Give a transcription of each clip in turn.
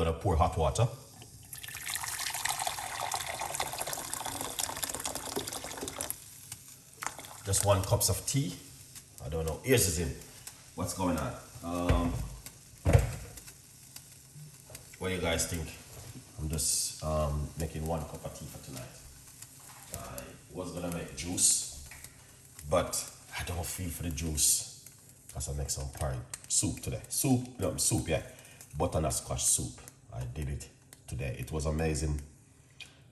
gonna pour hot water. Just 1 cup of tea. I don't know. Ears is in. What's going on? What do you guys think? I'm just making 1 cup of tea for tonight. I was gonna make juice, but I don't feel for the juice because I make some porridge soup today. Soup, yeah. Butternut squash soup. I did it today. It was amazing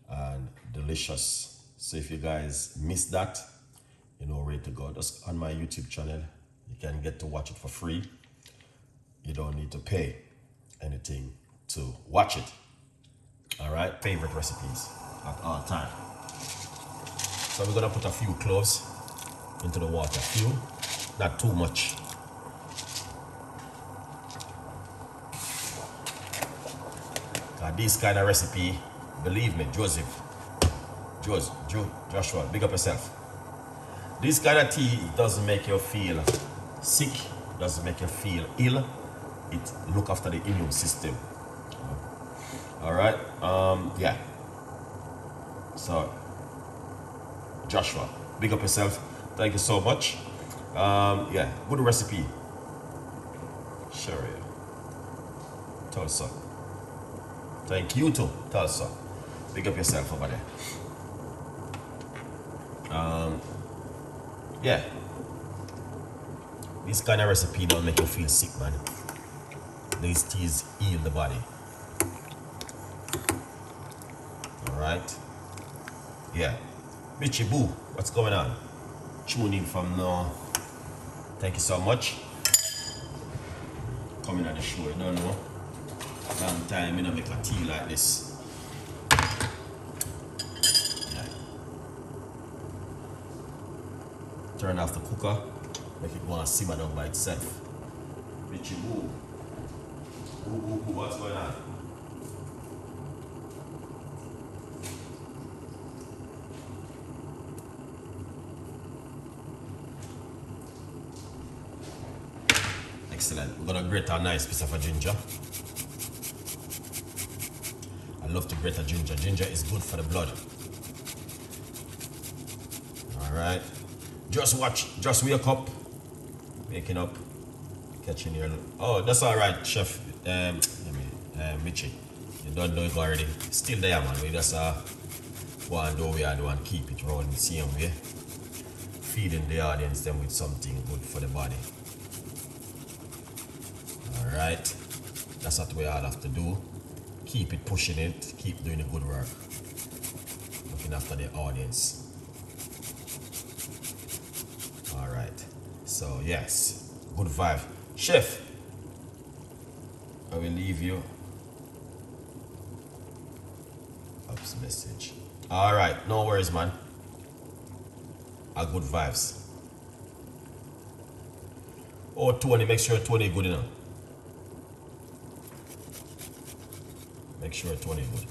and delicious. So if you guys missed that, you know where to go. Just on my YouTube channel, you can get to watch it for free. You don't need to pay anything to watch it. All right, favorite recipes at all time. So we're gonna put a few cloves into the water. Few, not too much. This kind of recipe, believe me, Joshua, big up yourself. This kind of tea doesn't make you feel sick, doesn't make you feel ill. It look after the immune system. All right, yeah. So, Joshua, big up yourself. Thank you so much. Yeah, good recipe. Sherry, Tulsa. Thank you too, Tulsa. Big up yourself over there. Yeah. This kind of recipe don't make you feel sick, man. These teas heal the body. Alright. Yeah. Bitchy Boo, what's going on? Tune in from now. Thank you so much. Coming on the show, you don't know. Long time I don't make a tea like this. Yeah. Turn off the cooker, make it go and simmer down by itself. Bitchy Boo. Boo, what's going on? Excellent. We're gonna grate a nice piece of ginger. I love to grate a ginger. Ginger is good for the blood. Alright. Just wake up. Waking up. Catching your... Oh, that's alright, Chef. Mitchie. You don't know it already. Still there, man. We just go and do what we do and keep it rolling the same way. Feeding the audience them with something good for the body. Alright. That's what we all have to do. Keep it pushing it, keep doing the good work. Looking after the audience. Alright. So yes, good vibe. Chef, I will leave you. Ups message. Alright, no worries, man. Good vibes. Oh, Tony, make sure Tony good enough. Make sure 20 good.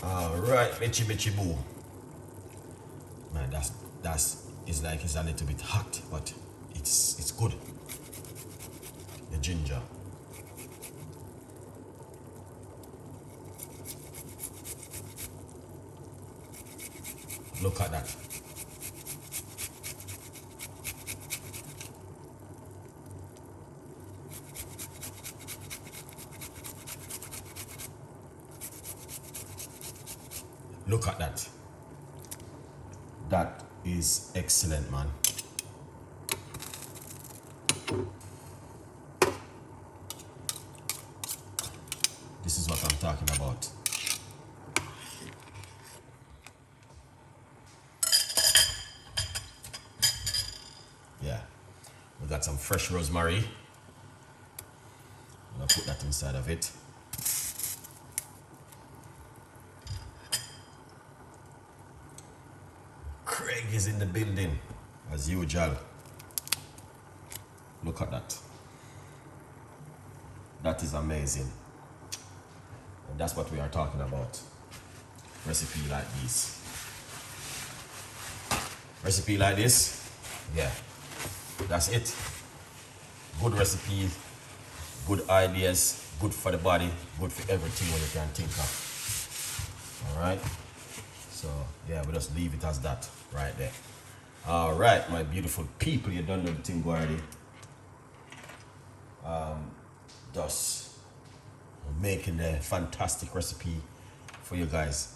Alright, bitchy boo. Man, that's it's like it's a little bit hot, but it's good. The ginger. Look at that. Look at that. That is excellent, man. This is what I'm talking about. Yeah. We got some fresh rosemary. I'm gonna put that inside of it. Craig is in the building, as usual. Look at that. That is amazing. And that's what we are talking about. Recipe like this. Recipe like this, yeah. That's it. Good recipes, good ideas, good for the body, good for everything what you can think of. All right. So yeah, we just leave it as that right there. All right, my beautiful people, you done the thing already. Just making a fantastic recipe for you guys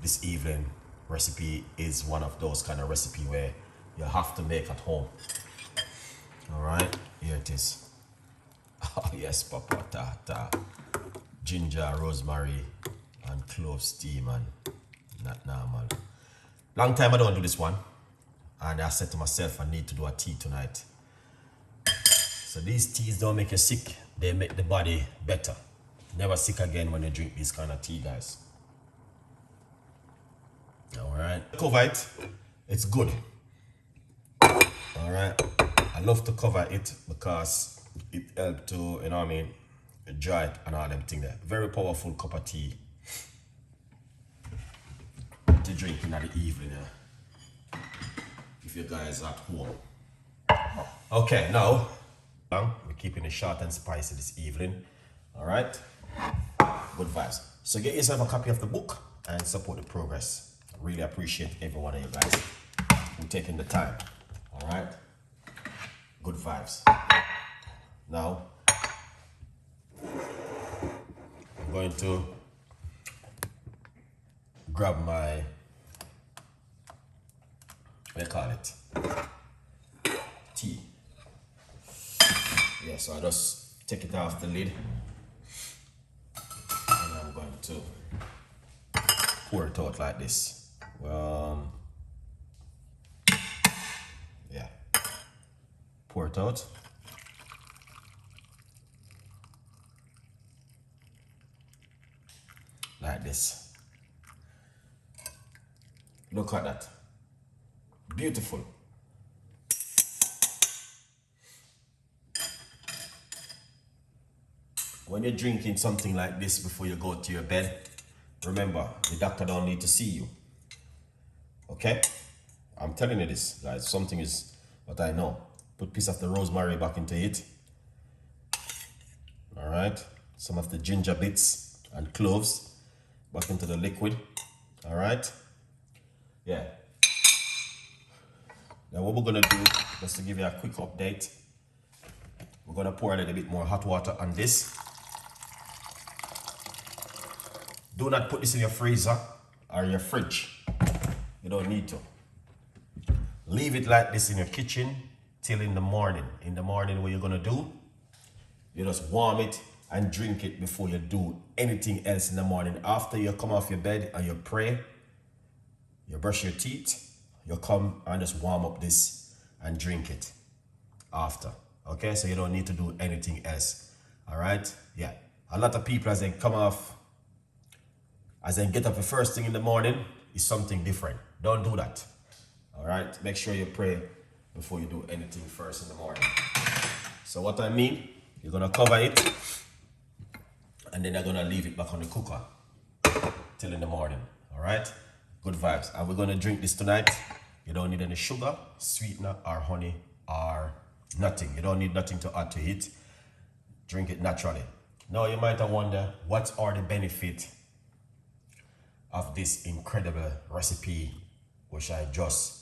this evening. Recipe is one of those kind of recipe where you have to make at home. All right, here it is. Oh yes, papa tata, ginger, rosemary, and clove steam, and not normal. Long time I don't do this one, and I said to myself I need to do a tea tonight. So these teas don't make you sick, they make the body better. Never sick again when you drink this kind of tea, guys. All right, cover it. It's good. All right, I love to cover it because it helps to, you know what I mean, dry it and all them things there. Very powerful cup of tea to drink in the evening, if you guys are at home. Okay, now we're keeping it short and spicy this evening. All right, good vibes. So get yourself a copy of the book and support the progress. Really appreciate every one of you guys who taking the time. All right, good vibes. Now I'm going to grab my, what do you call it, tea. Yeah, so I just take it off the lid and I'm going to pour it out like this. Yeah, pour it out. Like this. Look at that. Beautiful. When you're drinking something like this before you go to your bed, remember, the doctor don't need to see you. Okay? I'm telling you this, guys. Something is what I know. Put a piece of the rosemary back into it. All right. Some of the ginger bits and cloves back into the liquid. All right. Yeah. Now what we're gonna do, just to give you a quick update, we're gonna pour a little bit more hot water on this. Do not put this in your freezer or your fridge. You don't need to. Leave it like this in your kitchen till in the morning. In the morning, what you're gonna do, you just warm it and drink it before you do anything else in the morning. After you come off your bed and you pray, you brush your teeth, you come and just warm up this and drink it after. Okay, so you don't need to do anything else. All right, yeah. A lot of people, as they come off, as they get up the first thing in the morning, is something different. Don't do that. All right, make sure you pray before you do anything first in the morning. So what I mean, you're gonna cover it and then you're gonna leave it back on the cooker till in the morning. All right, good vibes. And we're gonna drink this tonight. You don't need any sugar, sweetener, or honey, or nothing. You don't need nothing to add to it. Drink it naturally. Now you might wonder, what are the benefits of this incredible recipe which I just